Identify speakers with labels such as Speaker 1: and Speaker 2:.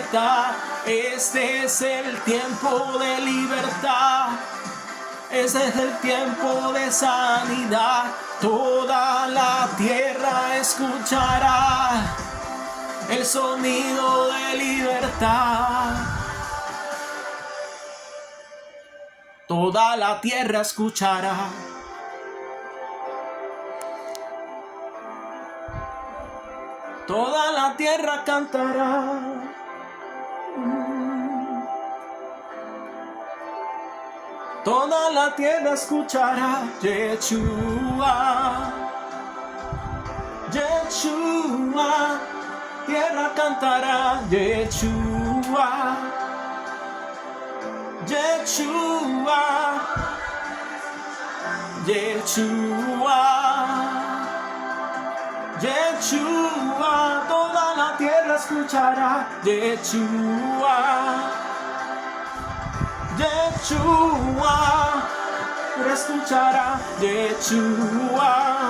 Speaker 1: libertad. Este es el tiempo de libertad. Este es el tiempo de sanidad. Toda la tierra escuchará el sonido de libertad. Toda la tierra escuchará. Toda la tierra cantará. Toda la tierra escuchará. Yeshua, Yeshua, tierra cantará. Yeshua, Yeshua, Yeshua, Yeshua, toda la tierra escuchará. Yeshua, Yeshua, escuchará. Yeshua.